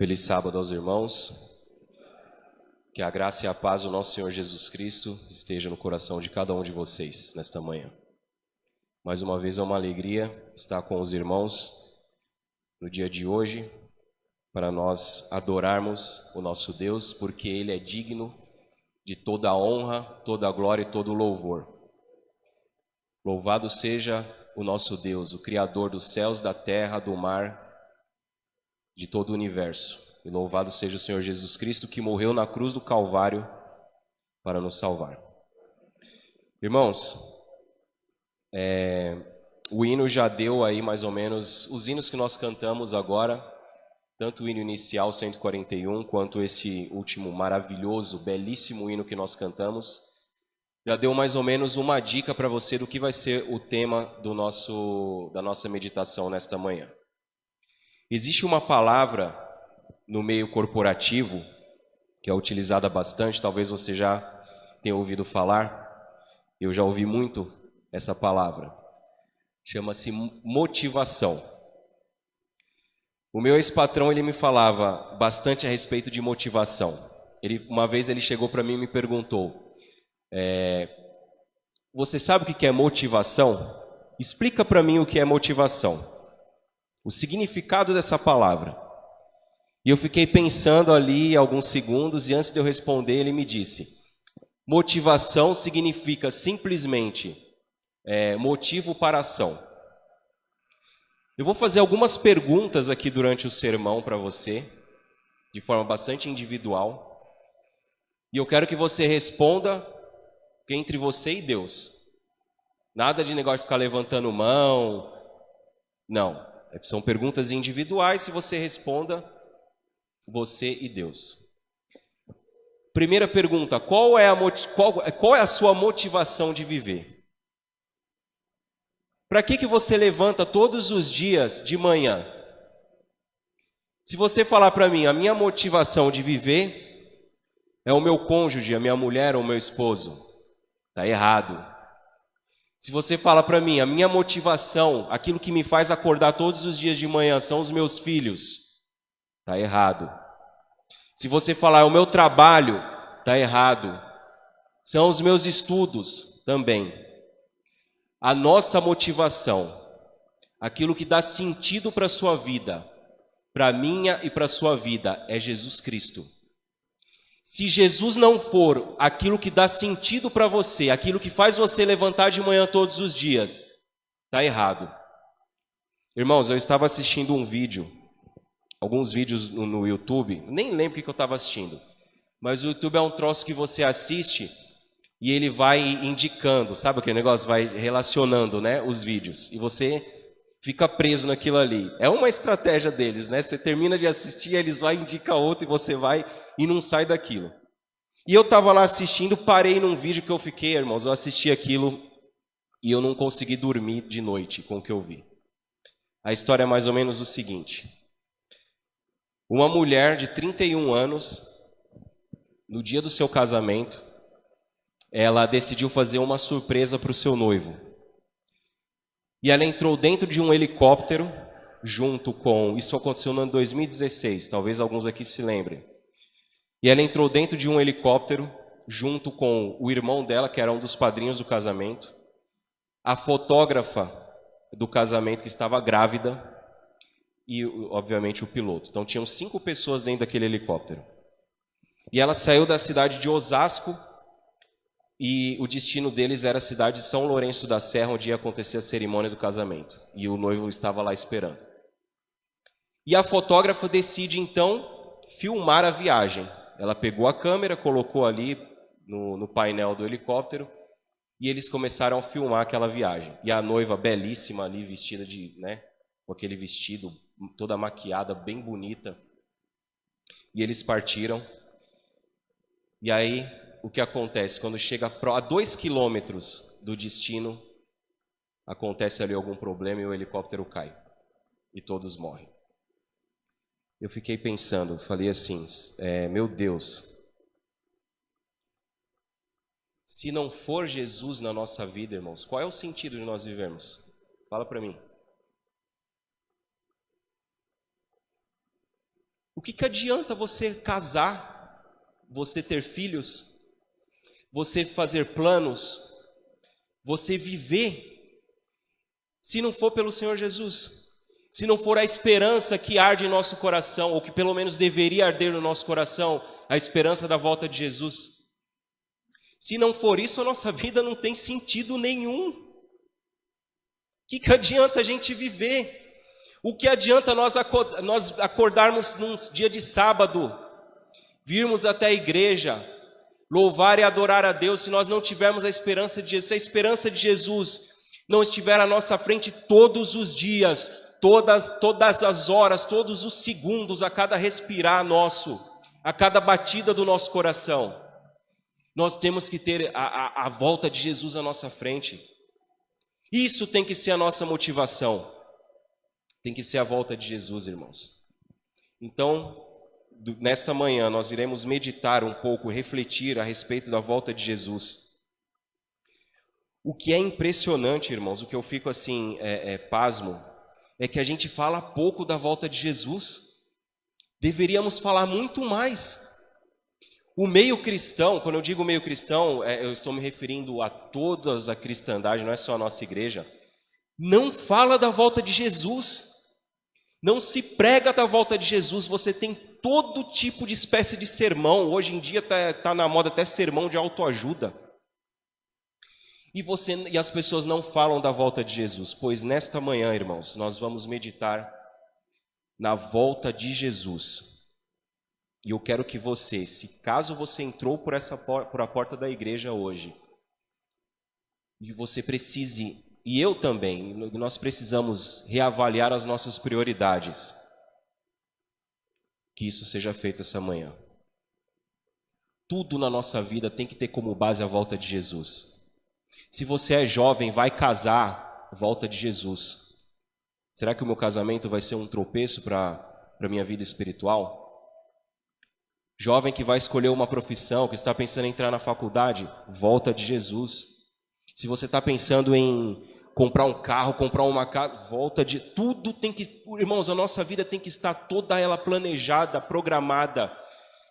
Feliz sábado aos irmãos. Que a graça e a paz do nosso Senhor Jesus Cristo esteja no coração de cada um de vocês nesta manhã. Mais uma vez é uma alegria estar com os irmãos no dia de hoje, para nós adorarmos o nosso Deus, porque Ele é digno de toda a honra, toda a glória e todo o louvor. Louvado seja o nosso Deus, o Criador dos céus, da terra, do mar, de todo o universo. E louvado seja o Senhor Jesus Cristo, que morreu na cruz do Calvário para nos salvar. Irmãos, o hino já deu aí mais ou menos os hinos que nós cantamos agora, tanto o hino inicial 141, quanto esse último maravilhoso, belíssimo hino que nós cantamos, já deu mais ou menos uma dica para você do que vai ser o tema da nossa meditação nesta manhã. Existe uma palavra no meio corporativo que é utilizada bastante, talvez você já tenha ouvido falar, eu já ouvi muito essa palavra, chama-se motivação. O meu ex-patrão, ele me falava bastante a respeito de motivação. Uma vez ele chegou para mim e me perguntou, você sabe o que é motivação? Explica para mim o que é motivação. O significado dessa palavra. E eu fiquei pensando ali alguns segundos e antes de eu responder ele me disse, motivação significa simplesmente motivo para ação. Eu vou fazer algumas perguntas aqui durante o sermão para você, de forma bastante individual, e eu quero que você responda entre você e Deus. Nada de negócio de ficar levantando mão, não. São perguntas individuais, se você responda, você e Deus. Primeira pergunta, qual é a sua motivação de viver? Para que você levanta todos os dias de manhã? Se você falar para mim, a minha motivação de viver é o meu cônjuge, a minha mulher ou o meu esposo, está errado. Se você fala para mim, a minha motivação, aquilo que me faz acordar todos os dias de manhã são os meus filhos, está errado. Se você falar, o meu trabalho, está errado. São os meus estudos, também. A nossa motivação, aquilo que dá sentido para a sua vida, para a minha e para a sua vida, é Jesus Cristo. Se Jesus não for aquilo que dá sentido para você, aquilo que faz você levantar de manhã todos os dias, está errado. Irmãos, eu estava assistindo um vídeo, alguns vídeos no YouTube, nem lembro o que eu estava assistindo, mas o YouTube é um troço que você assiste e ele vai indicando, sabe aquele negócio? Vai relacionando, né, os vídeos, e você fica preso naquilo ali. É uma estratégia deles, né? Você termina de assistir, eles vão indicar outro e você vai e não sai daquilo. E eu estava lá assistindo, parei num vídeo que eu fiquei, irmãos, eu assisti aquilo e eu não consegui dormir de noite com o que eu vi. A história é mais ou menos o seguinte. Uma mulher de 31 anos, no dia do seu casamento, ela decidiu fazer uma surpresa para o seu noivo. E ela entrou dentro de um helicóptero, junto com... Isso aconteceu no ano 2016, talvez alguns aqui se lembrem. E ela entrou dentro de um helicóptero, junto com o irmão dela, que era um dos padrinhos do casamento, a fotógrafa do casamento, que estava grávida, e, obviamente, o piloto. Então, tinham 5 pessoas dentro daquele helicóptero. E ela saiu da cidade de Osasco, e o destino deles era a cidade de São Lourenço da Serra, onde ia acontecer a cerimônia do casamento. E o noivo estava lá esperando. E a fotógrafa decide, então, filmar a viagem. Ela pegou a câmera, colocou ali no painel do helicóptero, e eles começaram a filmar aquela viagem. E a noiva belíssima ali, vestida com aquele vestido, toda maquiada, bem bonita. E eles partiram. E aí, o que acontece? Quando chega a 2 quilômetros do destino, acontece ali algum problema e o helicóptero cai. E todos morrem. Eu fiquei pensando, falei assim, meu Deus, se não for Jesus na nossa vida, irmãos, qual é o sentido de nós vivermos? Fala para mim. O O que adianta você casar, você ter filhos, você fazer planos, você viver, se não for pelo Senhor Jesus? Se não for a esperança que arde em nosso coração, ou que pelo menos deveria arder no nosso coração, a esperança da volta de Jesus. Se não for isso, a nossa vida não tem sentido nenhum. O que adianta a gente viver? O que adianta nós acordarmos num dia de sábado, virmos até a igreja, louvar e adorar a Deus, se nós não tivermos a esperança de Jesus? Se a esperança de Jesus não estiver à nossa frente todos os dias, todas as horas, todos os segundos, a cada respirar nosso, a cada batida do nosso coração, nós temos que ter a volta de Jesus à nossa frente. Isso tem que ser a nossa motivação. Tem que ser a volta de Jesus, irmãos. Então, nesta manhã, nós iremos meditar um pouco, refletir a respeito da volta de Jesus. O que é impressionante, irmãos, o que eu fico assim, pasmo, é que a gente fala pouco da volta de Jesus. Deveríamos falar muito mais. O meio cristão, quando eu digo meio cristão, eu estou me referindo a toda a cristandade, não é só a nossa igreja, não fala da volta de Jesus. Não se prega da volta de Jesus. Você tem todo tipo de espécie de sermão. Hoje em dia está na moda até sermão de autoajuda. E as pessoas não falam da volta de Jesus. Pois nesta manhã, irmãos, nós vamos meditar na volta de Jesus. E eu quero que você, se caso você entrou por a porta da igreja hoje, e você precise, e eu também, nós precisamos reavaliar as nossas prioridades. Que isso seja feito essa manhã. Tudo na nossa vida tem que ter como base a volta de Jesus. Se você é jovem, vai casar, volta de Jesus. Será que o meu casamento vai ser um tropeço para a minha vida espiritual? Jovem que vai escolher uma profissão, que está pensando em entrar na faculdade, volta de Jesus. Se você está pensando em comprar um carro, comprar uma casa, volta de... Tudo tem que... Irmãos, a nossa vida tem que estar toda ela planejada, programada,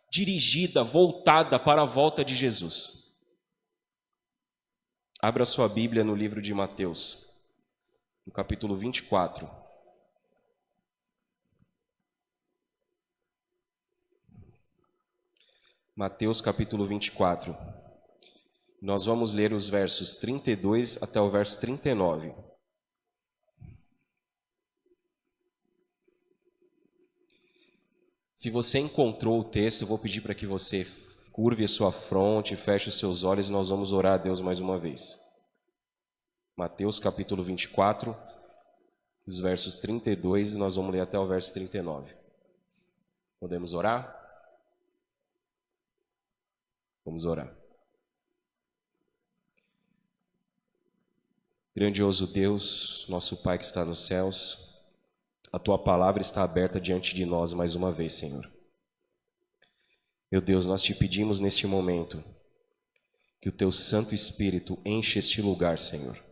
dirigida, voltada para a volta de Jesus. Abra sua Bíblia no livro de Mateus, no capítulo 24. Mateus capítulo 24. Nós vamos ler os versos 32 até o verso 39. Se você encontrou o texto, eu vou pedir para que você curve a sua fronte, feche os seus olhos e nós vamos orar a Deus mais uma vez. Mateus capítulo 24, os versos 32, nós vamos ler até o verso 39. Podemos orar? Vamos orar. Grandioso Deus, nosso Pai que está nos céus, a Tua palavra está aberta diante de nós mais uma vez, Senhor. Meu Deus, nós te pedimos neste momento que o Teu Santo Espírito enche este lugar, Senhor.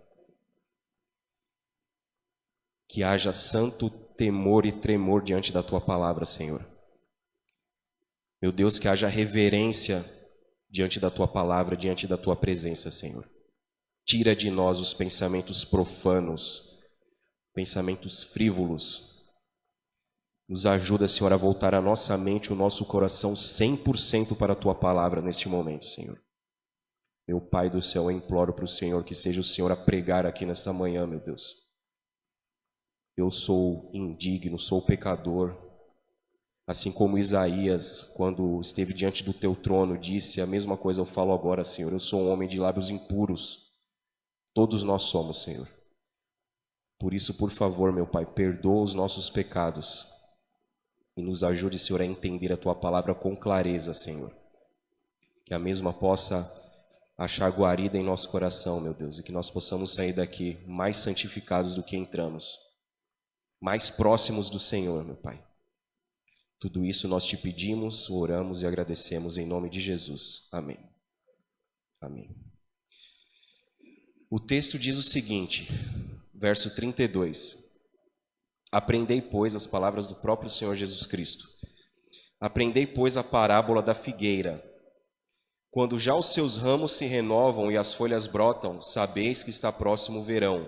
Que haja santo temor e tremor diante da Tua palavra, Senhor. Meu Deus, que haja reverência diante da Tua palavra, diante da Tua presença, Senhor. Tira de nós os pensamentos profanos, pensamentos frívolos. Nos ajuda, Senhor, a voltar a nossa mente, o nosso coração 100% para a Tua palavra neste momento, Senhor. Meu Pai do céu, eu imploro para o Senhor que seja o Senhor a pregar aqui nesta manhã, meu Deus. Eu sou indigno, sou pecador. Assim como Isaías, quando esteve diante do Teu trono, disse a mesma coisa eu falo agora, Senhor. Eu sou um homem de lábios impuros. Todos nós somos, Senhor. Por isso, por favor, meu Pai, perdoa os nossos pecados e nos ajude, Senhor, a entender a Tua palavra com clareza, Senhor. Que a mesma possa achar guarida em nosso coração, meu Deus, e que nós possamos sair daqui mais santificados do que entramos, mais próximos do Senhor, meu Pai. Tudo isso nós te pedimos, oramos e agradecemos em nome de Jesus. Amém. Amém. O texto diz o seguinte, verso 32. Aprendei, pois, as palavras do próprio Senhor Jesus Cristo. Aprendei, pois, a parábola da figueira. Quando já os seus ramos se renovam e as folhas brotam, sabeis que está próximo o verão.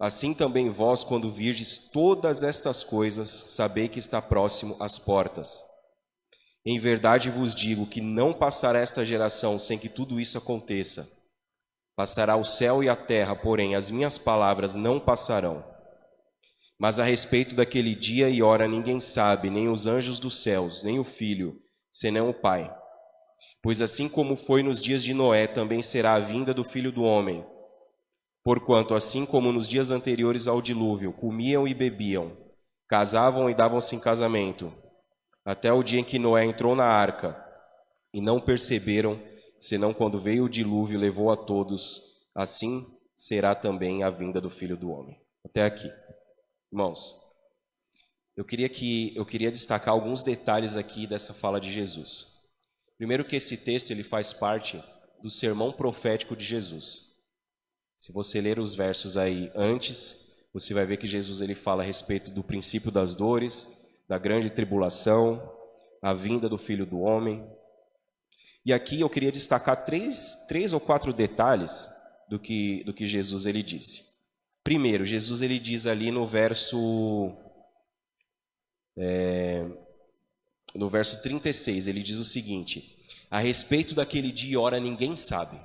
Assim também vós, quando virdes todas estas coisas, sabei que está próximo às portas. Em verdade vos digo que não passará esta geração sem que tudo isso aconteça. Passará o céu e a terra, porém as minhas palavras não passarão. Mas a respeito daquele dia e hora ninguém sabe, nem os anjos dos céus, nem o Filho, senão o Pai. Pois assim como foi nos dias de Noé, também será a vinda do Filho do Homem. Porquanto, assim como nos dias anteriores ao dilúvio, comiam e bebiam, casavam e davam-se em casamento, até o dia em que Noé entrou na arca, e não perceberam, senão quando veio o dilúvio e levou a todos, assim será também a vinda do Filho do Homem. Até aqui. Irmãos, eu queria destacar alguns detalhes aqui dessa fala de Jesus. Primeiro que esse texto ele faz parte do sermão profético de Jesus. Se você ler os versos aí antes, você vai ver que Jesus ele fala a respeito do princípio das dores, da grande tribulação, a vinda do Filho do Homem. E aqui eu queria destacar três ou quatro detalhes do que Jesus ele disse. Primeiro, Jesus ele diz ali no verso 36, ele diz o seguinte: a respeito daquele dia e hora ninguém sabe.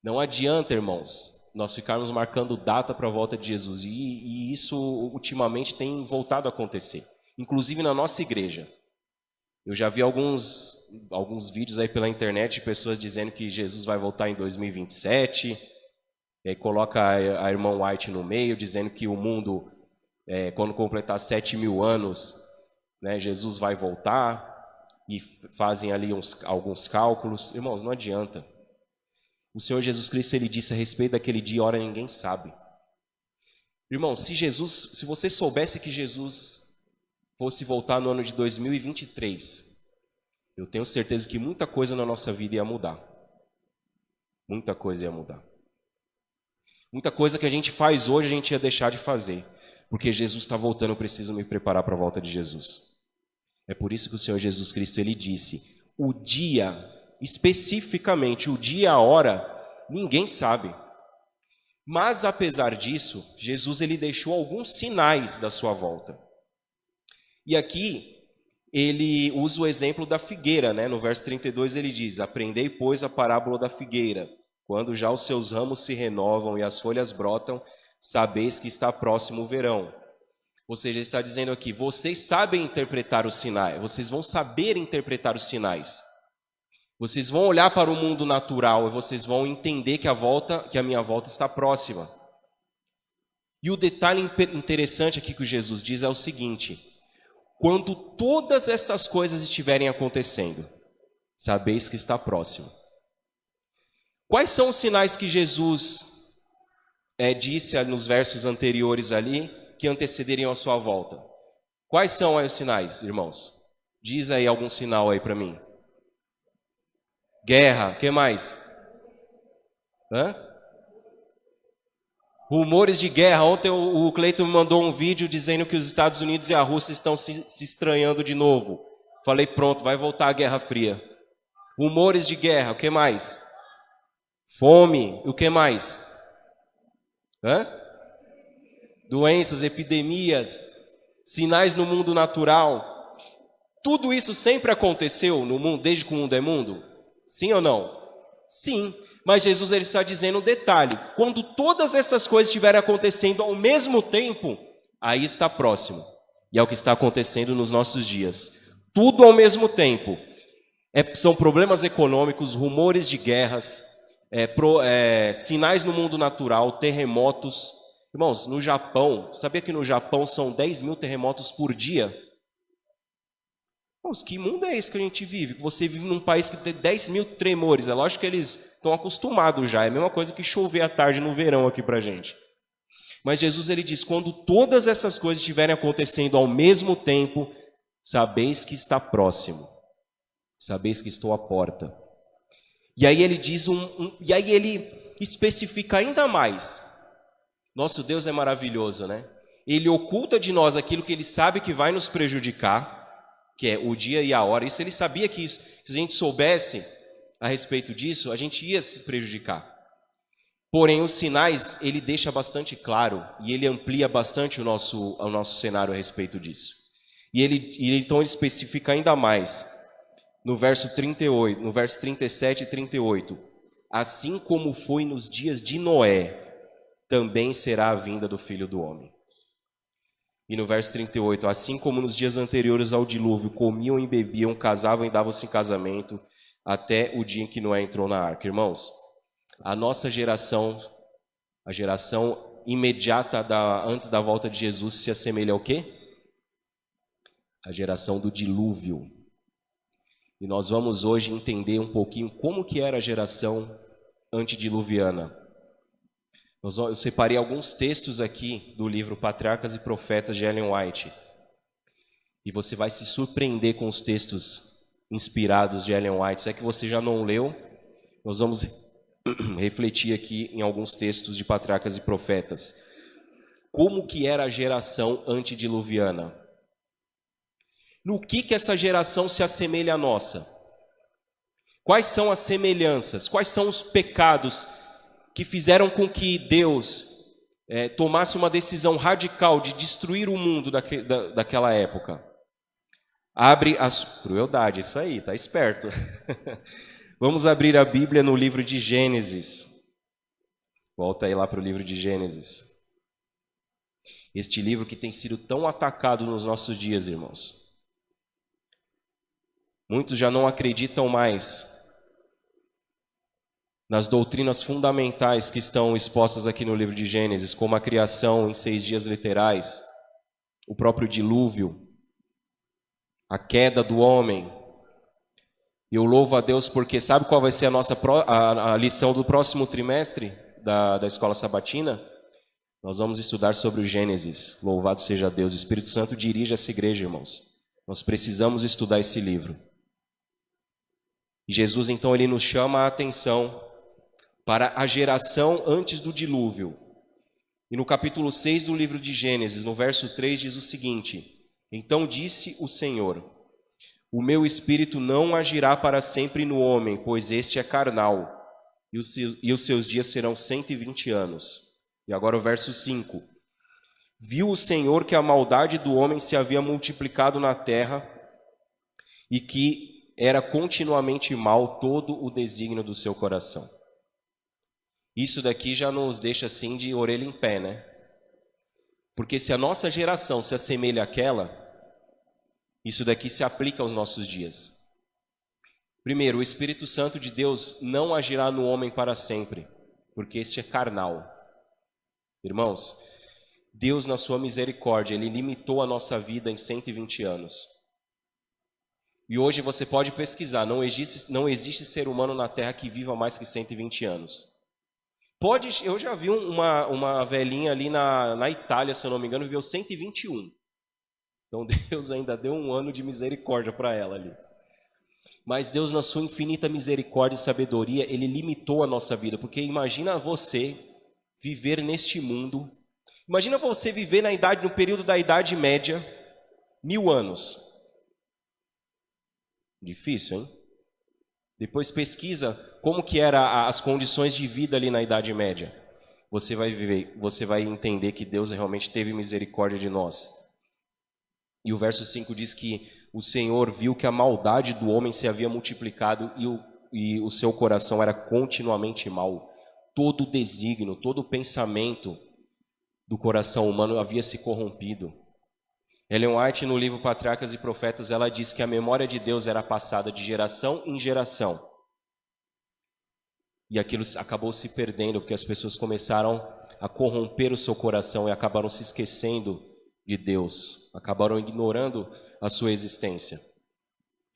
Não adianta, irmãos, nós ficarmos marcando data para a volta de Jesus, e isso ultimamente tem voltado a acontecer, inclusive na nossa igreja. Eu já vi alguns vídeos aí pela internet de pessoas dizendo que Jesus vai voltar em 2027, e aí coloca a irmã White no meio, dizendo que o mundo, quando completar 7.000 anos, né, Jesus vai voltar, e fazem ali alguns cálculos. Irmãos, não adianta. O Senhor Jesus Cristo ele disse a respeito daquele dia e hora ninguém sabe. Irmãos, se você soubesse que Jesus fosse voltar no ano de 2023, eu tenho certeza que muita coisa na nossa vida ia mudar. Muita coisa ia mudar. Muita coisa que a gente faz hoje a gente ia deixar de fazer, porque Jesus está voltando, eu preciso me preparar para a volta de Jesus. É por isso que o Senhor Jesus Cristo ele disse, o dia, especificamente o dia e a hora, ninguém sabe. Mas apesar disso, Jesus ele deixou alguns sinais da sua volta. E aqui ele usa o exemplo da figueira, né? No verso 32 ele diz, aprendei, pois, a parábola da figueira. Quando já os seus ramos se renovam e as folhas brotam, sabeis que está próximo o verão. Ou seja, ele está dizendo aqui, vocês sabem interpretar os sinais, vocês vão saber interpretar os sinais. Vocês vão olhar para o mundo natural e vocês vão entender que a minha volta está próxima. E o detalhe interessante aqui que Jesus diz é o seguinte, quando todas estas coisas estiverem acontecendo, sabeis que está próximo. Quais são os sinais que Jesus disse nos versos anteriores ali, que antecederiam a sua volta? Quais são aí os sinais, irmãos? Diz aí algum sinal aí para mim. Guerra, o que mais? Rumores de guerra. Ontem o Cleiton me mandou um vídeo dizendo que os Estados Unidos e a Rússia estão se estranhando de novo. Falei, pronto, vai voltar a Guerra Fria. Rumores de guerra, o que mais? Fome, o que mais? Doenças, epidemias, sinais no mundo natural. Tudo isso sempre aconteceu no mundo, desde que o mundo é mundo? Sim ou não? Sim, mas Jesus ele está dizendo um detalhe. Quando todas essas coisas estiverem acontecendo ao mesmo tempo, aí está próximo. E é o que está acontecendo nos nossos dias. Tudo ao mesmo tempo. São problemas econômicos, rumores de guerras, sinais no mundo natural, terremotos. Irmãos, no Japão, sabia que no Japão são 10.000 terremotos por dia? Irmãos, que mundo é esse que a gente vive? Você vive num país que tem 10.000 tremores. É lógico que eles estão acostumados já. É a mesma coisa que chover à tarde no verão aqui pra gente. Mas Jesus ele diz, quando todas essas coisas estiverem acontecendo ao mesmo tempo, sabeis que está próximo. Sabeis que estou à porta. E aí ele diz e aí ele especifica ainda mais. Nosso Deus é maravilhoso, né? Ele oculta de nós aquilo que ele sabe que vai nos prejudicar que é o dia e a hora. Isso ele sabia que isso, se a gente soubesse a respeito disso, a gente ia se prejudicar. Porém, os sinais, ele deixa bastante claro e ele amplia bastante o nosso cenário a respeito disso. E então ele especifica ainda mais no verso 38, no verso 37 e 38. Assim como foi nos dias de Noé, também será a vinda do Filho do Homem. E no verso 38, assim como nos dias anteriores ao dilúvio, comiam e bebiam, casavam e davam-se em casamento, até o dia em que Noé entrou na arca. Irmãos, a nossa geração, a geração imediata antes da volta de Jesus, se assemelha ao quê? A geração do dilúvio. E nós vamos hoje entender um pouquinho como que era a geração antediluviana. Eu separei alguns textos aqui do livro Patriarcas e Profetas de Ellen White. E você vai se surpreender com os textos inspirados de Ellen White. Se é que você já não leu, nós vamos refletir aqui em alguns textos de Patriarcas e Profetas. Como que era a geração antediluviana? No que essa geração se assemelha à nossa? Quais são as semelhanças? Quais são os pecados que fizeram com que Deus tomasse uma decisão radical de destruir o mundo daquela época? Abre as... Crueldade, isso aí, tá esperto. Vamos abrir a Bíblia no livro de Gênesis. Volta aí lá para o livro de Gênesis. Este livro que tem sido tão atacado nos nossos dias, irmãos. Muitos já não acreditam mais nas doutrinas fundamentais que estão expostas aqui no livro de Gênesis, como a criação em 6 dias literais, o próprio dilúvio, a queda do homem. E eu louvo a Deus porque sabe qual vai ser a lição do próximo trimestre da Escola Sabatina? Nós vamos estudar sobre o Gênesis. Louvado seja Deus. O Espírito Santo dirige essa igreja, irmãos. Nós precisamos estudar esse livro. E Jesus, então, ele nos chama a atenção para a geração antes do dilúvio. E no capítulo 6 do livro de Gênesis, no verso 3, diz o seguinte: Então disse o Senhor: O meu espírito não agirá para sempre no homem, pois este é carnal, e os seus dias serão 120 anos. E agora o verso 5. Viu o Senhor que a maldade do homem se havia multiplicado na terra, e que era continuamente mal todo o desígnio do seu coração. Isso daqui já nos deixa assim de orelha em pé, né? Porque se a nossa geração se assemelha àquela, isso daqui se aplica aos nossos dias. Primeiro, o Espírito Santo de Deus não agirá no homem para sempre, porque este é carnal. Irmãos, Deus na sua misericórdia, Ele limitou a nossa vida em 120 anos. E hoje você pode pesquisar, não existe ser humano na Terra que viva mais que 120 anos. Eu já vi uma velhinha ali na Itália, se eu não me engano, viveu 121. Então Deus ainda deu um ano de misericórdia para ela ali. Mas Deus, na sua infinita misericórdia e sabedoria, Ele limitou a nossa vida. Porque imagina você viver neste mundo. Imagina você viver no período da Idade Média, 1000 anos. Difícil, hein? Depois pesquisa como que eram as condições de vida ali na Idade Média. Você vai entender que Deus realmente teve misericórdia de nós. E o verso 5 diz que o Senhor viu que a maldade do homem se havia multiplicado e o seu coração era continuamente mau. Todo o desígnio, todo o pensamento do coração humano havia se corrompido. Ellen White, no livro Patriarcas e Profetas, ela diz que a memória de Deus era passada de geração em geração. E aquilo acabou se perdendo, porque as pessoas começaram a corromper o seu coração e acabaram se esquecendo de Deus, acabaram ignorando a sua existência.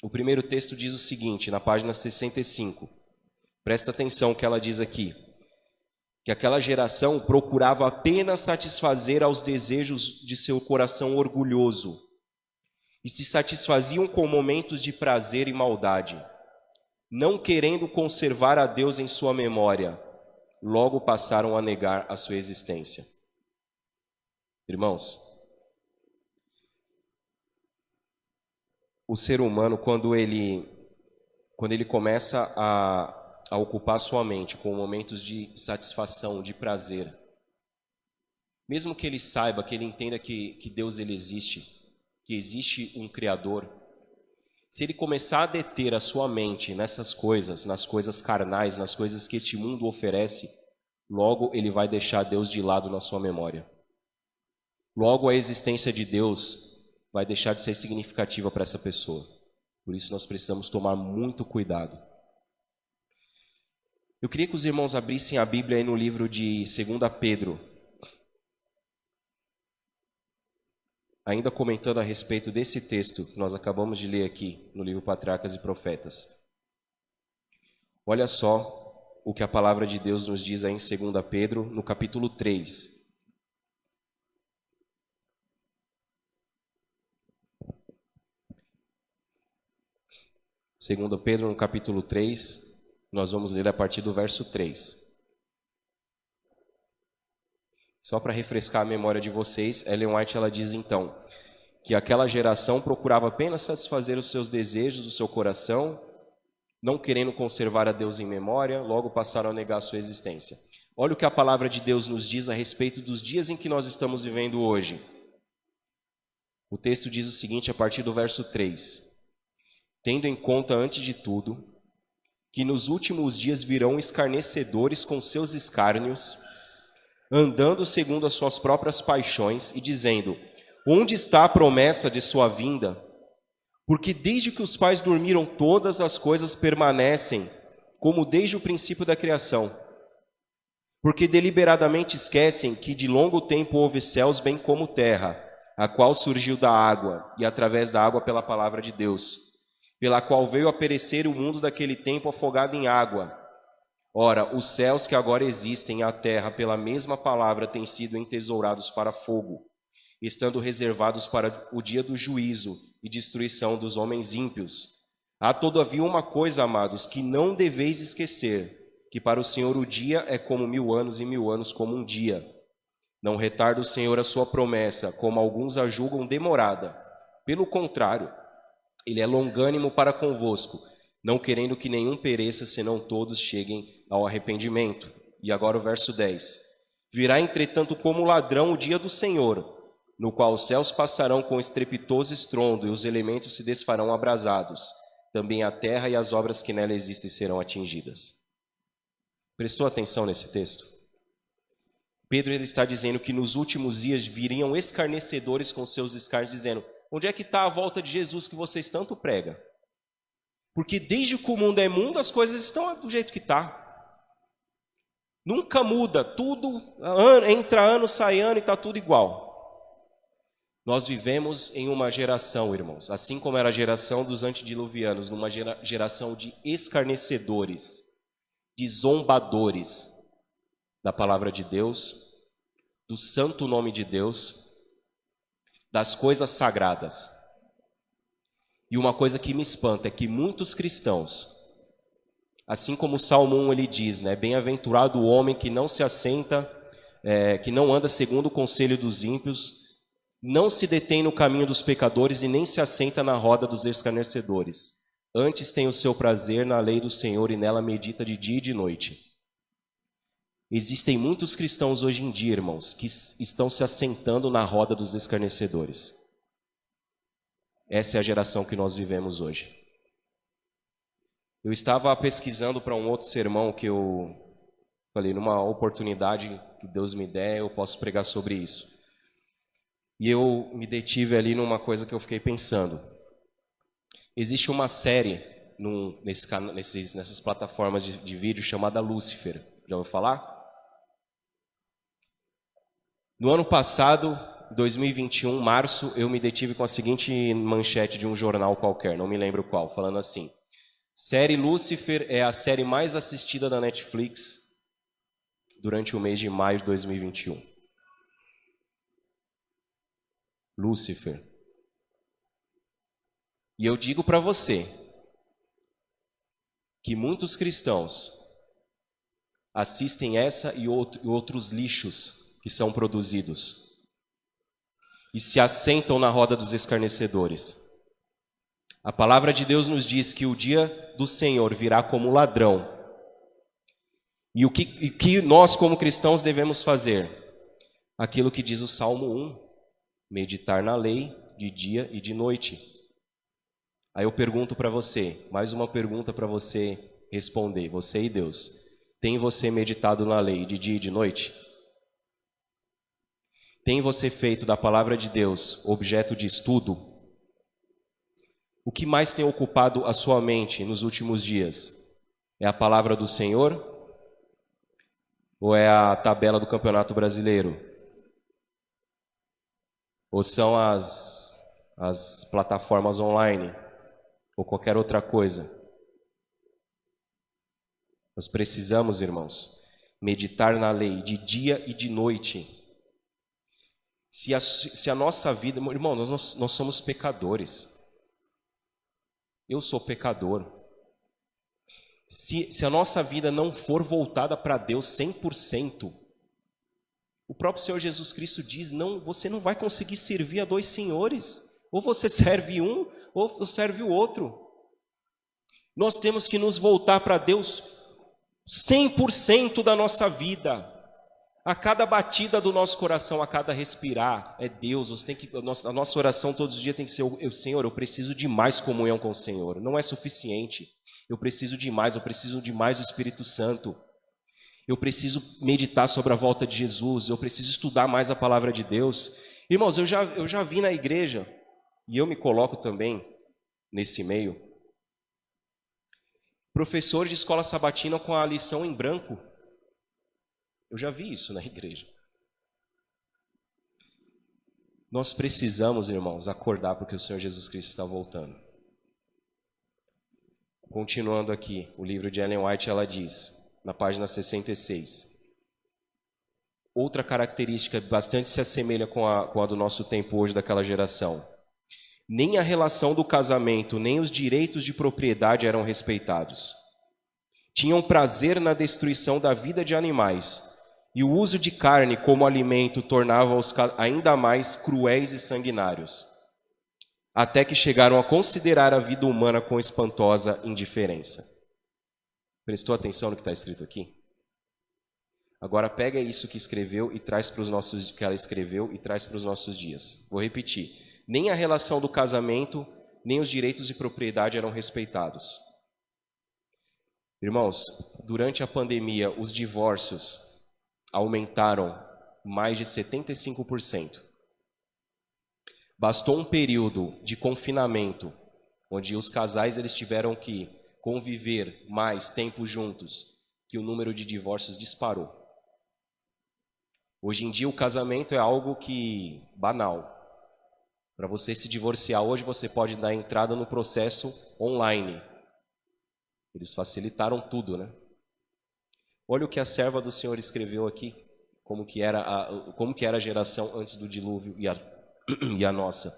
O primeiro texto diz o seguinte, na página 65. Presta atenção o que ela diz aqui. Que aquela geração procurava apenas satisfazer aos desejos de seu coração orgulhoso e se satisfaziam com momentos de prazer e maldade, não querendo conservar a Deus em sua memória, logo passaram a negar a sua existência. Irmãos, o ser humano, quando ele começa a ocupar sua mente com momentos de satisfação, de prazer, mesmo que ele saiba, que ele entenda que Deus ele existe, que existe um Criador, se ele começar a deter a sua mente nessas coisas, nas coisas carnais, nas coisas que este mundo oferece, logo ele vai deixar Deus de lado na sua memória. Logo a existência de Deus vai deixar de ser significativa para essa pessoa. Por isso nós precisamos tomar muito cuidado. Eu queria que os irmãos abrissem a Bíblia aí no livro de 2 Pedro. Ainda comentando a respeito desse texto que nós acabamos de ler aqui no livro Patriarcas e Profetas. Olha só o que a palavra de Deus nos diz aí em 2 Pedro, no capítulo 3. 2 Pedro, no capítulo 3, nós vamos ler a partir do verso 3. Só para refrescar a memória de vocês, Ellen White ela diz então que aquela geração procurava apenas satisfazer os seus desejos do seu coração, não querendo conservar a Deus em memória, logo passaram a negar a sua existência. Olha o que a palavra de Deus nos diz a respeito dos dias em que nós estamos vivendo hoje. O texto diz o seguinte a partir do verso 3. Tendo em conta, antes de tudo, que nos últimos dias virão escarnecedores com seus escárnios, andando segundo as suas próprias paixões e dizendo: onde está a promessa de sua vinda? Porque desde que os pais dormiram, todas as coisas permanecem, como desde o princípio da criação. Porque deliberadamente esquecem que de longo tempo houve céus bem como terra, a qual surgiu da água, e através da água pela palavra de Deus, pela qual veio a perecer o mundo daquele tempo afogado em água. Ora, os céus que agora existem e a terra, pela mesma palavra, têm sido entesourados para fogo, estando reservados para o dia do juízo e destruição dos homens ímpios. Há todavia uma coisa, amados, que não deveis esquecer, que para o Senhor o dia é como 1000 anos e 1000 anos como um dia. Não retarda o Senhor a sua promessa, como alguns a julgam demorada. Pelo contrário, Ele é longânimo para convosco, não querendo que nenhum pereça, senão todos cheguem ao arrependimento. E agora o verso 10. Virá, entretanto, como ladrão o dia do Senhor, no qual os céus passarão com estrepitoso estrondo e os elementos se desfarão abrasados. Também a terra e as obras que nela existem serão atingidas. Prestou atenção nesse texto? Pedro ele está dizendo que nos últimos dias viriam escarnecedores com seus escárnios, dizendo: onde é que está a volta de Jesus que vocês tanto pregam? Porque desde que o mundo é mundo, as coisas estão do jeito que está. Nunca muda, tudo, entra ano, sai ano e está tudo igual. Nós vivemos em uma geração, irmãos, assim como era a geração dos antediluvianos, numa geração de escarnecedores, de zombadores da palavra de Deus, do santo nome de Deus, das coisas sagradas. E uma coisa que me espanta é que muitos cristãos, assim como o Salmo 1 ele diz, né, bem-aventurado o homem que não se assenta, que não anda segundo o conselho dos ímpios, não se detém no caminho dos pecadores e nem se assenta na roda dos escarnecedores. Antes tem o seu prazer na lei do Senhor e nela medita de dia e de noite. Existem muitos cristãos hoje em dia, irmãos, que estão se assentando na roda dos escarnecedores. Essa é a geração que nós vivemos hoje. Eu estava pesquisando para um outro sermão que eu falei, numa oportunidade que Deus me der, eu posso pregar sobre isso. E eu me detive ali numa coisa que eu fiquei pensando. Existe uma série nessas plataformas de vídeo chamada Lúcifer. Já ouviu falar? No ano passado, 2021, março, eu me detive com a seguinte manchete de um jornal qualquer, não me lembro qual, falando assim: série Lúcifer é a série mais assistida da Netflix durante o mês de maio de 2021. Lúcifer. E eu digo para você que muitos cristãos assistem essa e outros lixos que são produzidos e se assentam na roda dos escarnecedores. A palavra de Deus nos diz que o dia do Senhor virá como ladrão. E o que nós, como cristãos, devemos fazer? Aquilo que diz o Salmo 1, meditar na lei de dia e de noite. Aí eu pergunto para você, mais uma pergunta para você responder, você e Deus. Tem você meditado na lei de dia e de noite? Tem você feito da palavra de Deus objeto de estudo? O que mais tem ocupado a sua mente nos últimos dias? É a palavra do Senhor? Ou é a tabela do Campeonato Brasileiro? Ou são as plataformas online? Ou qualquer outra coisa? Nós precisamos, irmãos, meditar na lei de dia e de noite. Se a nossa vida... Irmãos, nós somos pecadores. Eu sou pecador. Se a nossa vida não for voltada para Deus 100%, o próprio Senhor Jesus Cristo diz, você não vai conseguir servir a dois senhores. Ou você serve um, ou serve o outro. Nós temos que nos voltar para Deus 100% da nossa vida. A cada batida do nosso coração, a cada respirar, é Deus. A nossa oração todos os dias tem que ser, Senhor, eu preciso de mais comunhão com o Senhor. Não é suficiente. Eu preciso de mais do Espírito Santo. Eu preciso meditar sobre a volta de Jesus. Eu preciso estudar mais a palavra de Deus. Irmãos, eu já vi na igreja, e eu me coloco também nesse meio, professor de escola sabatina com a lição em branco. Eu já vi isso na igreja. Nós precisamos, irmãos, acordar porque o Senhor Jesus Cristo está voltando. Continuando aqui, o livro de Ellen White, ela diz, na página 66, outra característica bastante se assemelha com a do nosso tempo hoje, daquela geração. Nem a relação do casamento, nem os direitos de propriedade eram respeitados. Tinham prazer na destruição da vida de animais, e o uso de carne como alimento tornava-os ainda mais cruéis e sanguinários, até que chegaram a considerar a vida humana com espantosa indiferença. Prestou atenção no que está escrito aqui? Agora pega isso que escreveu e traz para os nossos, que ela escreveu e traz para os nossos dias. Vou repetir. Nem a relação do casamento, nem os direitos de propriedade eram respeitados. Irmãos, durante a pandemia, os divórcios aumentaram mais de 75%. Bastou um período de confinamento, onde os casais eles tiveram que conviver mais tempo juntos, que o número de divórcios disparou. Hoje em dia o casamento é algo banal. Para você se divorciar hoje, você pode dar entrada no processo online. Eles facilitaram tudo, né? Olha o que a serva do Senhor escreveu aqui, como que era a geração antes do dilúvio e a nossa.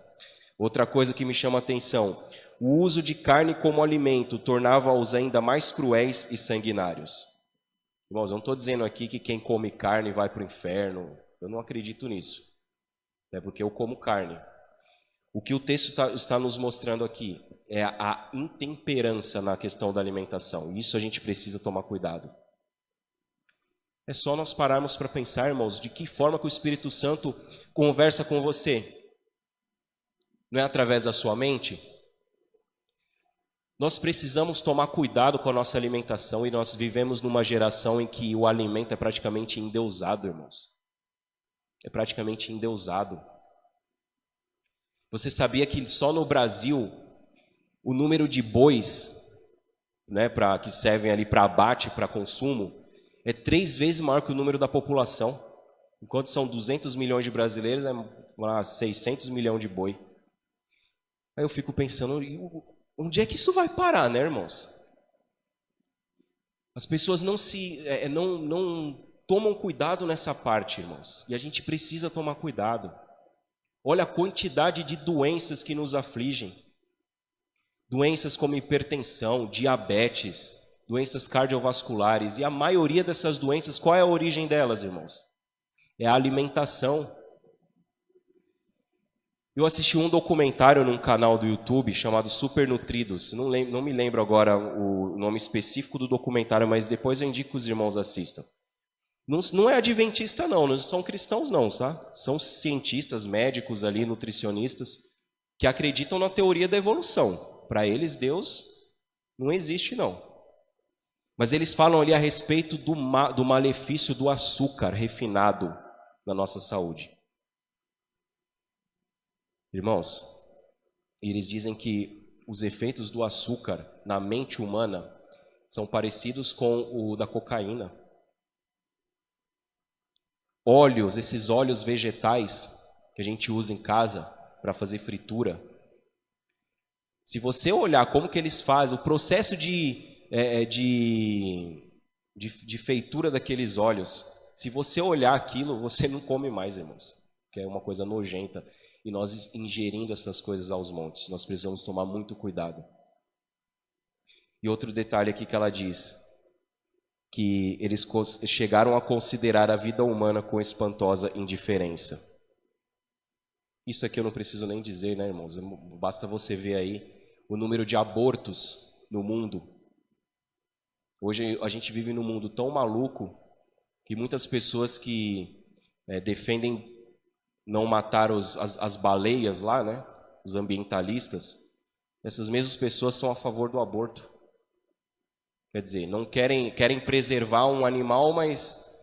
Outra coisa que me chama a atenção, o uso de carne como alimento tornava-os ainda mais cruéis e sanguinários. Irmãos, eu não estou dizendo aqui que quem come carne vai para o inferno, eu não acredito nisso, é porque eu como carne. O que o texto está nos mostrando aqui é a intemperança na questão da alimentação. Isso a gente precisa tomar cuidado. É só nós pararmos para pensar, irmãos, de que forma que o Espírito Santo conversa com você. Não é através da sua mente? Nós precisamos tomar cuidado com a nossa alimentação e nós vivemos numa geração em que o alimento é praticamente endeusado, irmãos. É praticamente endeusado. Você sabia que só no Brasil o número de bois, né, que servem ali para abate, para consumo, é 3 vezes maior que o número da população. Enquanto são 200 milhões de brasileiros, é 600 milhões de boi. Aí eu fico pensando, onde é que isso vai parar, né, irmãos? As pessoas não tomam cuidado nessa parte, irmãos. E a gente precisa tomar cuidado. Olha a quantidade de doenças que nos afligem. Doenças como hipertensão, diabetes, doenças cardiovasculares. E a maioria dessas doenças, qual é a origem delas, irmãos? É a alimentação. Eu assisti um documentário num canal do YouTube chamado Super Nutridos. Não me lembro agora o nome específico do documentário, mas depois eu indico que os irmãos assistam. Não é adventista não são cristãos não, tá? São cientistas, médicos ali, nutricionistas, que acreditam na teoria da evolução. Para eles, Deus não existe não. Mas eles falam ali a respeito do malefício do açúcar refinado na nossa saúde. Irmãos, eles dizem que os efeitos do açúcar na mente humana são parecidos com o da cocaína. Óleos, esses óleos vegetais que a gente usa em casa para fazer fritura. Se você olhar como que eles fazem, o processo de feitura daqueles óleos, se você olhar aquilo, você não come mais, irmãos, que é uma coisa nojenta. E nós ingerindo essas coisas aos montes, nós precisamos tomar muito cuidado. E outro detalhe aqui que ela diz, que eles chegaram a considerar a vida humana com espantosa indiferença. Isso aqui eu não preciso nem dizer, né, irmãos? Basta você ver aí o número de abortos no mundo. Hoje a gente vive num mundo tão maluco que muitas pessoas que defendem não matar as baleias lá, né? Os ambientalistas, essas mesmas pessoas são a favor do aborto. Quer dizer, não querem preservar um animal, mas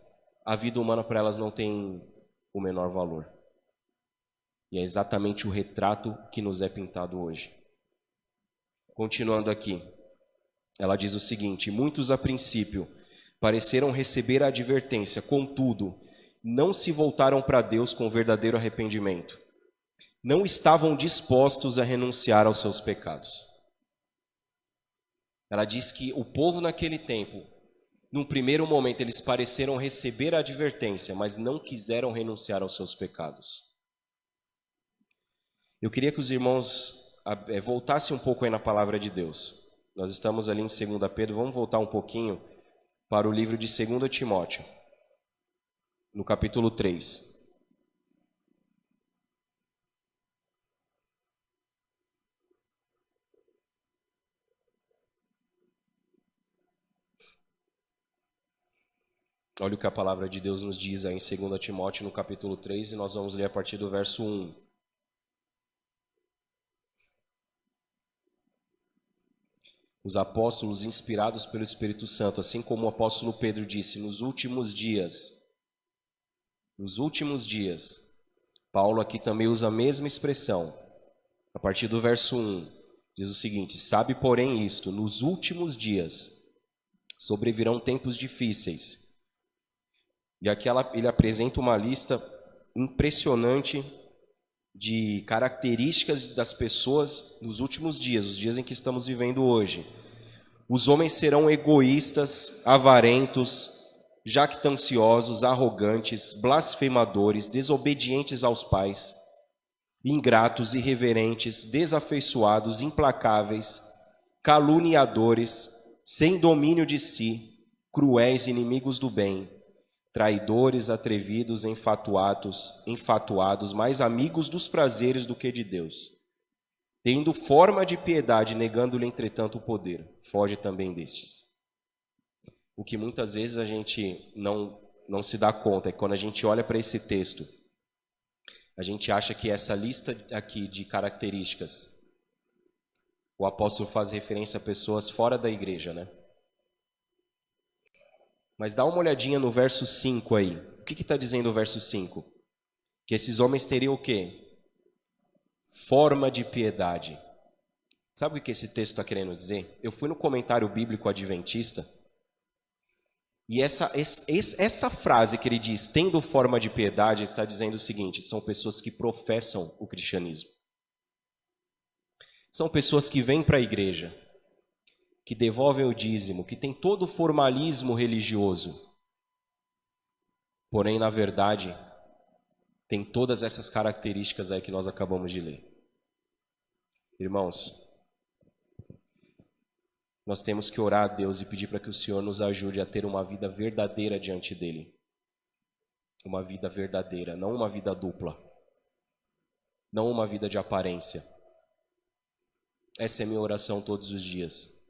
a vida humana para elas não tem o menor valor. E é exatamente o retrato que nos é pintado hoje. Continuando aqui, ela diz o seguinte: muitos a princípio pareceram receber a advertência, contudo, não se voltaram para Deus com verdadeiro arrependimento. Não estavam dispostos a renunciar aos seus pecados. Ela diz que o povo naquele tempo, num primeiro momento, eles pareceram receber a advertência, mas não quiseram renunciar aos seus pecados. Eu queria que os irmãos voltassem um pouco aí na palavra de Deus. Nós estamos ali em 2 Pedro, vamos voltar um pouquinho para o livro de 2 Timóteo, no capítulo 3. Olha o que a palavra de Deus nos diz aí em 2 Timóteo, no capítulo 3, e nós vamos ler a partir do verso 1. Os apóstolos inspirados pelo Espírito Santo, assim como o apóstolo Pedro disse, nos últimos dias, Paulo aqui também usa a mesma expressão. A partir do verso 1, diz o seguinte: sabe, porém, isto, nos últimos dias sobrevirão tempos difíceis. E aqui ele apresenta uma lista impressionante de características das pessoas nos últimos dias, os dias em que estamos vivendo hoje. Os homens serão egoístas, avarentos, jactanciosos, arrogantes, blasfemadores, desobedientes aos pais, ingratos, irreverentes, desafeiçoados, implacáveis, caluniadores, sem domínio de si, cruéis, inimigos do bem, traidores, atrevidos, enfatuados, mais amigos dos prazeres do que de Deus, tendo forma de piedade, negando-lhe, entretanto, o poder. Foge também destes. O que muitas vezes a gente não se dá conta é que quando a gente olha para esse texto, a gente acha que essa lista aqui de características, o apóstolo faz referência a pessoas fora da igreja, né? Mas dá uma olhadinha no verso 5 aí. O que está dizendo o verso 5? Que esses homens teriam o quê? Forma de piedade. Sabe o que esse texto está querendo dizer? Eu fui no comentário bíblico adventista e essa frase que ele diz, tendo forma de piedade, está dizendo o seguinte: são pessoas que professam o cristianismo. São pessoas que vêm para a igreja, que devolvem o dízimo, que tem todo o formalismo religioso. Porém, na verdade, tem todas essas características aí que nós acabamos de ler. Irmãos, nós temos que orar a Deus e pedir para que o Senhor nos ajude a ter uma vida verdadeira diante dEle. Uma vida verdadeira, não uma vida dupla. não uma vida de aparência. Essa é a minha oração todos os dias.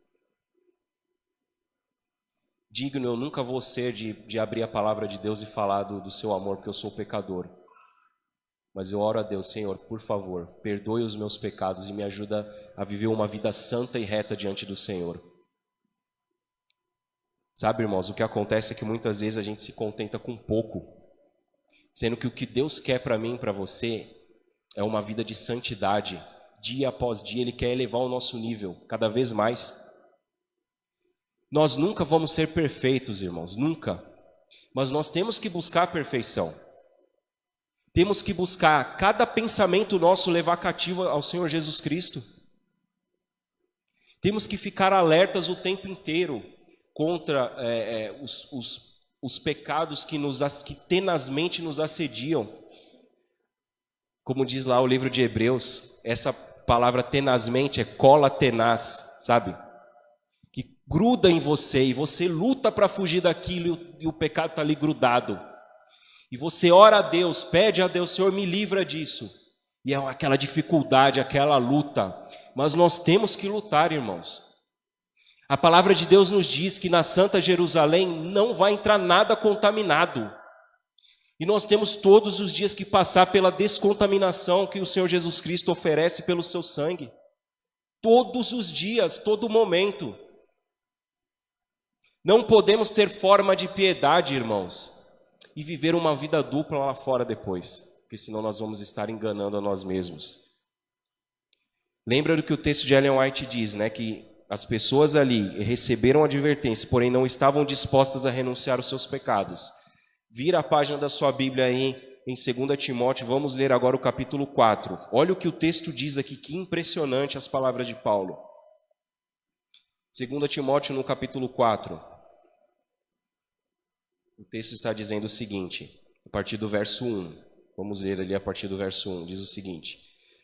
Digno eu nunca vou ser de abrir a palavra de Deus e falar do seu amor, porque eu sou pecador. Mas eu oro a Deus, Senhor, por favor, perdoe os meus pecados e me ajuda a viver uma vida santa e reta diante do Senhor. Sabe, irmãos, o que acontece é que muitas vezes a gente se contenta com pouco, sendo que o que Deus quer para mim e para você é uma vida de santidade. Dia após dia, Ele quer elevar o nosso nível cada vez mais. Nós nunca vamos ser perfeitos, irmãos, nunca. Mas nós temos que buscar a perfeição. Temos que buscar cada pensamento nosso levar cativo ao Senhor Jesus Cristo. Temos que ficar alertas o tempo inteiro contra os pecados que tenazmente nos assediam. Como diz lá o livro de Hebreus, essa palavra tenazmente é cola tenaz, sabe? Que gruda em você e você luta para fugir daquilo e o pecado está ali grudado. E você ora a Deus, pede a Deus, Senhor, me livra disso. E é aquela dificuldade, aquela luta. Mas nós temos que lutar, irmãos. A palavra de Deus nos diz que na Santa Jerusalém não vai entrar nada contaminado. E nós temos todos os dias que passar pela descontaminação que o Senhor Jesus Cristo oferece pelo seu sangue. Todos os dias, todo momento. Não podemos ter forma de piedade, irmãos, e viver uma vida dupla lá fora depois, porque senão nós vamos estar enganando a nós mesmos. Lembra do que o texto de Ellen White diz, né? Que as pessoas ali receberam advertência, porém não estavam dispostas a renunciar aos seus pecados. Vira a página da sua Bíblia aí em 2 Timóteo, vamos ler agora o capítulo 4. Olha o que o texto diz aqui, que impressionante as palavras de Paulo. 2 Timóteo no capítulo 4. O texto está dizendo o seguinte, a partir do verso 1. Vamos ler ali a partir do verso 1. Diz o seguinte: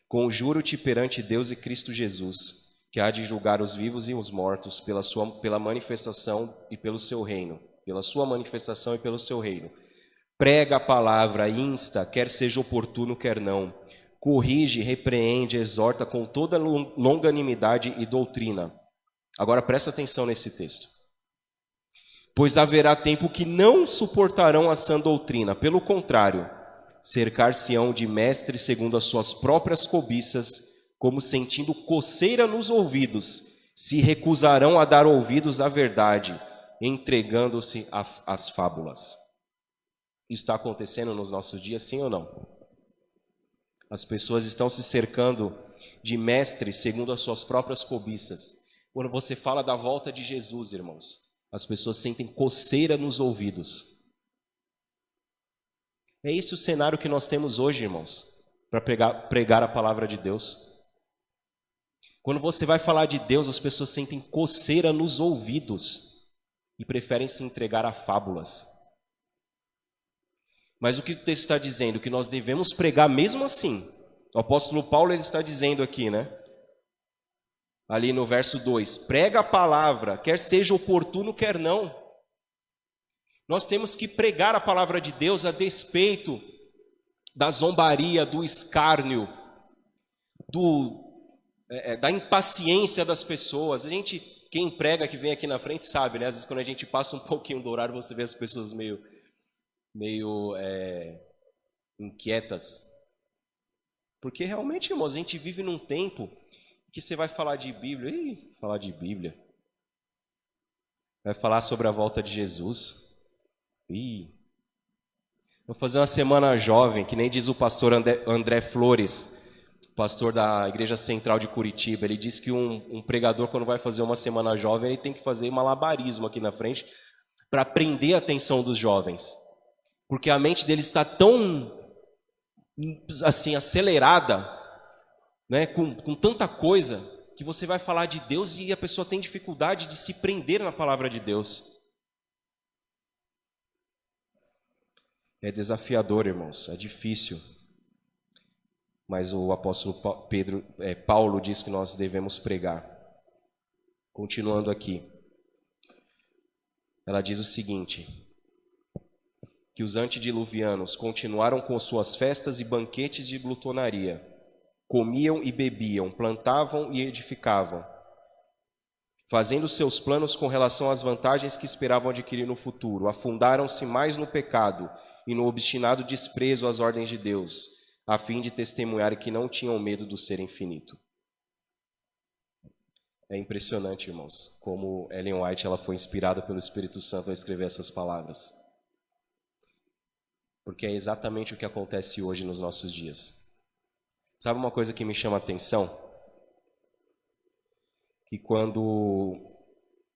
Conjuro-te perante Deus e Cristo Jesus, que há de julgar os vivos e os mortos pela manifestação e pelo seu reino. Pela sua manifestação e pelo seu reino. Prega a palavra, insta, quer seja oportuno, quer não. Corrige, repreende, exorta com toda longanimidade e doutrina. Agora presta atenção nesse texto. Pois haverá tempo que não suportarão a sã doutrina. Pelo contrário, cercar-se-ão de mestres segundo as suas próprias cobiças, como sentindo coceira nos ouvidos, se recusarão a dar ouvidos à verdade, entregando-se às fábulas. Isso está acontecendo nos nossos dias, sim ou não? As pessoas estão se cercando de mestres segundo as suas próprias cobiças. Quando você fala da volta de Jesus, irmãos, as pessoas sentem coceira nos ouvidos. É esse o cenário que nós temos hoje, irmãos, para pregar a palavra de Deus. Quando você vai falar de Deus, as pessoas sentem coceira nos ouvidos e preferem se entregar a fábulas. Mas o que o texto está dizendo? Que nós devemos pregar mesmo assim. O apóstolo Paulo ele está dizendo aqui, né? Ali no verso 2, prega a palavra, quer seja oportuno, quer não. Nós temos que pregar a palavra de Deus a despeito da zombaria, do escárnio, da impaciência das pessoas. Quem prega que vem aqui na frente sabe, né? Às vezes quando a gente passa um pouquinho do horário, você vê as pessoas meio inquietas. Porque realmente, irmãos, a gente vive num tempo que você vai falar de Bíblia, falar de Bíblia. Vai falar sobre a volta de Jesus. Vou fazer uma semana jovem, que nem diz o pastor André Flores, pastor da Igreja Central de Curitiba. Ele diz que um pregador, quando vai fazer uma semana jovem, ele tem que fazer malabarismo aqui na frente para prender a atenção dos jovens. Porque a mente deles está tão assim, acelerada, né, com tanta coisa, que você vai falar de Deus e a pessoa tem dificuldade de se prender na palavra de Deus. É desafiador, irmãos, é difícil. Mas o apóstolo Paulo diz que nós devemos pregar. Continuando aqui. Ela diz o seguinte: que os antediluvianos continuaram com suas festas e banquetes de glutonaria, Comiam e bebiam, plantavam e edificavam, fazendo seus planos com relação às vantagens que esperavam adquirir no futuro. Afundaram-se mais no pecado e no obstinado desprezo às ordens de Deus, a fim de testemunhar que não tinham medo do ser infinito. É impressionante, irmãos, como Ellen White ela foi inspirada pelo Espírito Santo a escrever essas palavras. Porque é exatamente o que acontece hoje nos nossos dias. Sabe uma coisa que me chama a atenção? Que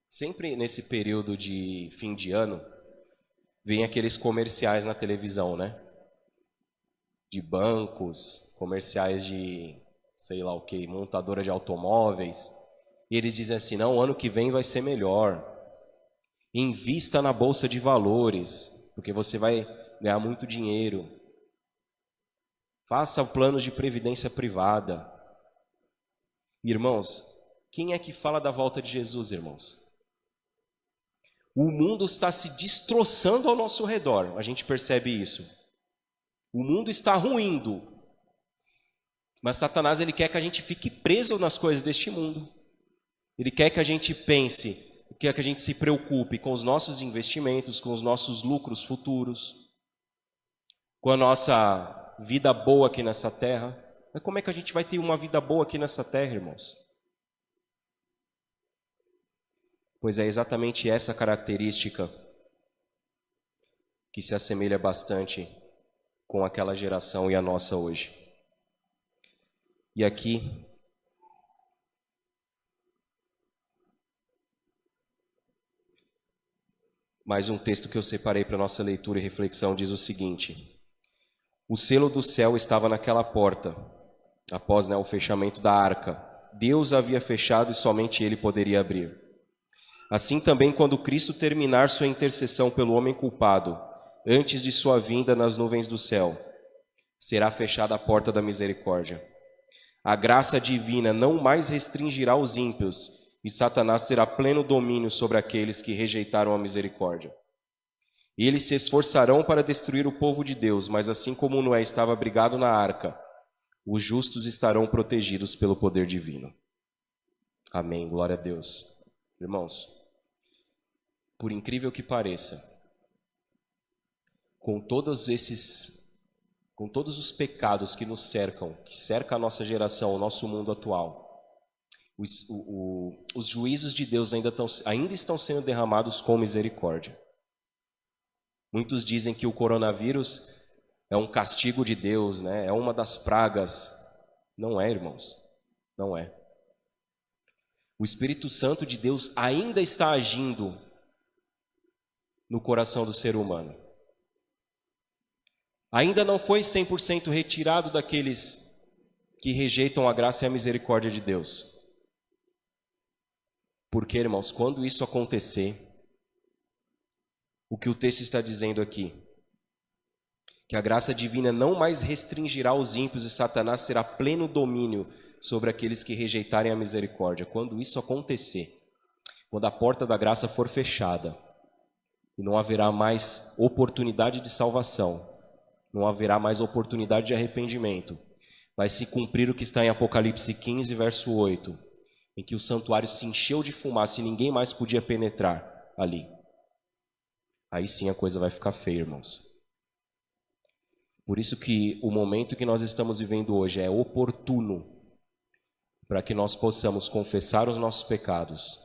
sempre nesse período de fim de ano, vem aqueles comerciais na televisão, né? De bancos, comerciais de, sei lá o que, montadora de automóveis. E eles dizem assim, não, o ano que vem vai ser melhor. Invista na bolsa de valores, porque você vai ganhar muito dinheiro. Faça planos de previdência privada. Irmãos, quem é que fala da volta de Jesus, irmãos? O mundo está se destroçando ao nosso redor, a gente percebe isso. O mundo está ruindo. Mas Satanás ele quer que a gente fique preso nas coisas deste mundo. Ele quer que a gente pense, quer que a gente se preocupe com os nossos investimentos, com os nossos lucros futuros, com a nossa vida boa aqui nessa terra. Mas como é que a gente vai ter uma vida boa aqui nessa terra, irmãos? Pois é exatamente essa característica que se assemelha bastante com aquela geração e a nossa hoje. E aqui, mais um texto que eu separei para nossa leitura e reflexão diz o seguinte: o selo do céu estava naquela porta, após o fechamento da arca. Deus havia fechado e somente Ele poderia abrir. Assim também, quando Cristo terminar sua intercessão pelo homem culpado, antes de sua vinda nas nuvens do céu, será fechada a porta da misericórdia. A graça divina não mais restringirá os ímpios, e Satanás terá pleno domínio sobre aqueles que rejeitaram a misericórdia. E eles se esforçarão para destruir o povo de Deus, mas assim como Noé estava abrigado na arca, os justos estarão protegidos pelo poder divino. Amém, glória a Deus. Irmãos, por incrível que pareça, com todos os pecados que nos cercam, que cercam a nossa geração, o nosso mundo atual, os juízos de Deus ainda estão sendo derramados com misericórdia. Muitos dizem que o coronavírus é um castigo de Deus, né? É uma das pragas. Não é, irmãos. Não é. O Espírito Santo de Deus ainda está agindo no coração do ser humano. Ainda não foi 100% retirado daqueles que rejeitam a graça e a misericórdia de Deus. Porque, irmãos, quando isso acontecer, o que o texto está dizendo aqui, que a graça divina não mais restringirá os ímpios e Satanás terá pleno domínio sobre aqueles que rejeitarem a misericórdia. Quando isso acontecer, quando a porta da graça for fechada, e não haverá mais oportunidade de salvação, não haverá mais oportunidade de arrependimento, vai se cumprir o que está em Apocalipse 15, verso 8, em que o santuário se encheu de fumaça e ninguém mais podia penetrar ali. Aí sim a coisa vai ficar feia, irmãos. Por isso que o momento que nós estamos vivendo hoje é oportuno para que nós possamos confessar os nossos pecados,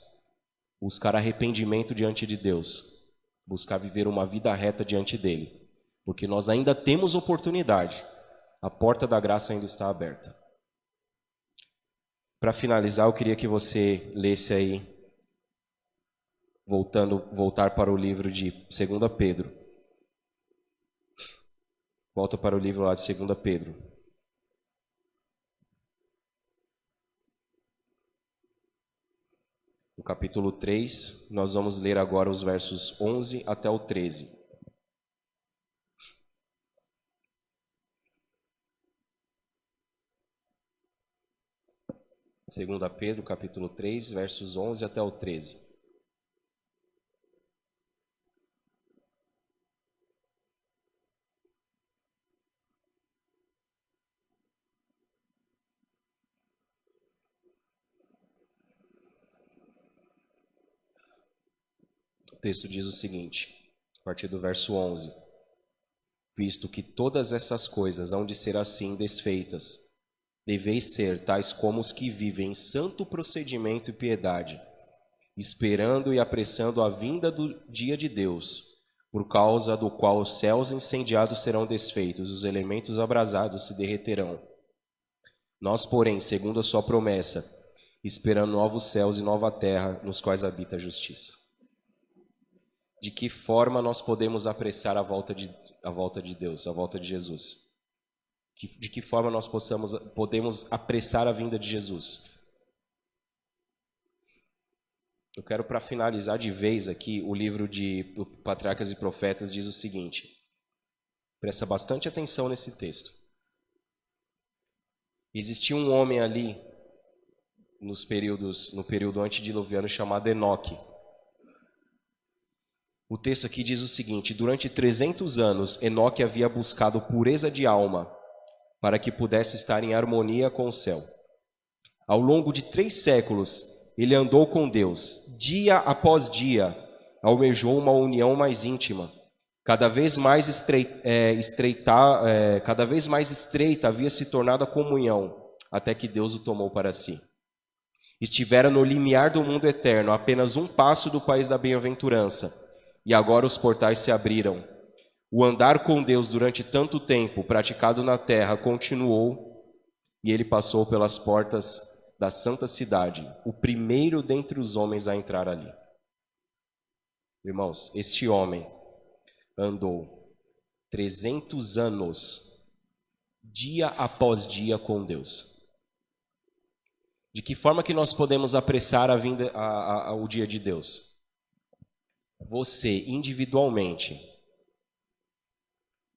buscar arrependimento diante de Deus, buscar viver uma vida reta diante dele, porque nós ainda temos oportunidade, a porta da graça ainda está aberta. Para finalizar, eu queria que você lesse aí, voltar para o livro de 2 Pedro. Volta para o livro lá de 2 Pedro. No capítulo 3, nós vamos ler agora os versos 11 até o 13. Segunda Pedro, capítulo 3, versos 11 até o 13. O texto diz o seguinte, a partir do verso 11: visto que todas essas coisas hão de ser assim desfeitas, deveis ser tais como os que vivem em santo procedimento e piedade, esperando e apressando a vinda do dia de Deus, por causa do qual os céus incendiados serão desfeitos, os elementos abrasados se derreterão. Nós, porém, segundo a sua promessa, esperando novos céus e nova terra, nos quais habita a justiça. De que forma nós podemos apressar a volta de Deus, a volta de Jesus? De que forma nós podemos apressar a vinda de Jesus? Eu quero, para finalizar de vez aqui, o livro de Patriarcas e Profetas diz o seguinte. Presta bastante atenção nesse texto. Existia um homem ali, no período antediluviano, chamado Enoque. O texto aqui diz o seguinte: durante 300 anos, Enoque havia buscado pureza de alma, para que pudesse estar em harmonia com o céu. Ao longo de 3 séculos, ele andou com Deus, dia após dia, almejou uma união mais íntima. Cada vez mais estreita havia se tornado a comunhão, até que Deus o tomou para si. Estivera no limiar do mundo eterno, a apenas um passo do país da bem-aventurança, e agora os portais se abriram. O andar com Deus durante tanto tempo, praticado na terra, continuou, e ele passou pelas portas da santa cidade, o primeiro dentre os homens a entrar ali. Irmãos, este homem andou 300 anos, dia após dia, com Deus. De que forma que nós podemos apressar a vinda ao dia de Deus? Você, individualmente,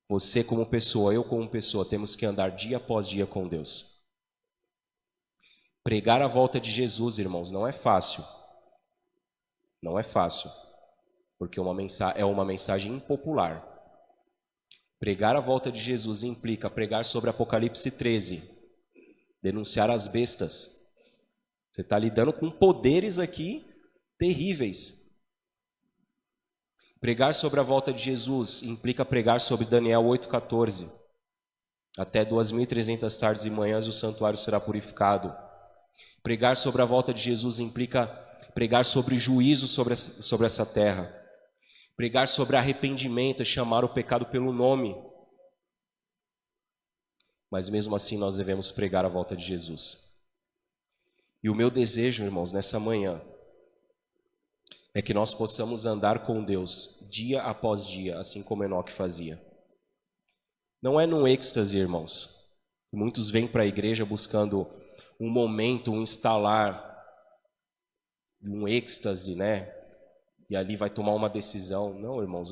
você como pessoa, eu como pessoa, temos que andar dia após dia com Deus. Pregar a volta de Jesus, irmãos, não é fácil. Não é fácil, porque é uma mensagem impopular. Pregar a volta de Jesus implica pregar sobre Apocalipse 13, denunciar as bestas. Você está lidando com poderes aqui terríveis. Pregar sobre a volta de Jesus implica pregar sobre Daniel 8,14. Até 2.300 tardes e manhãs o santuário será purificado. Pregar sobre a volta de Jesus implica pregar sobre juízo sobre essa terra. Pregar sobre arrependimento é chamar o pecado pelo nome. Mas mesmo assim nós devemos pregar a volta de Jesus. E o meu desejo, irmãos, nessa manhã, é que nós possamos andar com Deus dia após dia, assim como Enoque fazia. Não é num êxtase, irmãos. Muitos vêm para a igreja buscando um momento, um instalar, um êxtase, né? E ali vai tomar uma decisão. Não, irmãos,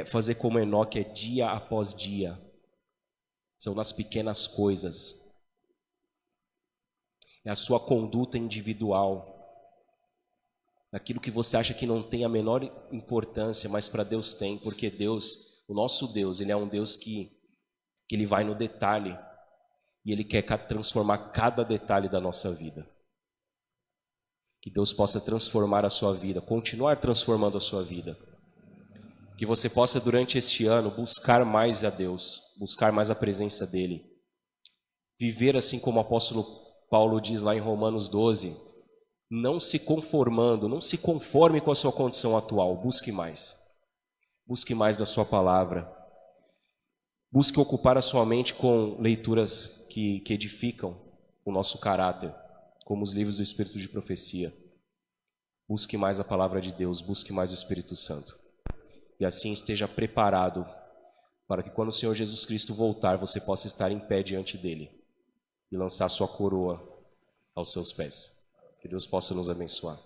fazer como Enoque é dia após dia. São nas pequenas coisas. É a sua conduta individual. Aquilo que você acha que não tem a menor importância, mas para Deus tem, porque Deus, o nosso Deus, Ele é um Deus que Ele vai no detalhe e Ele quer transformar cada detalhe da nossa vida. Que Deus possa transformar a sua vida, continuar transformando a sua vida. Que você possa, durante este ano, buscar mais a Deus, buscar mais a presença dEle. Viver assim como o apóstolo Paulo diz lá em Romanos 12, não se conformando, não se conforme com a sua condição atual, busque mais. Busque mais da sua palavra. Busque ocupar a sua mente com leituras que edificam o nosso caráter, como os livros do Espírito de Profecia. Busque mais a palavra de Deus, busque mais o Espírito Santo. E assim esteja preparado para que quando o Senhor Jesus Cristo voltar, você possa estar em pé diante dele e lançar sua coroa aos seus pés. Que Deus possa nos abençoar.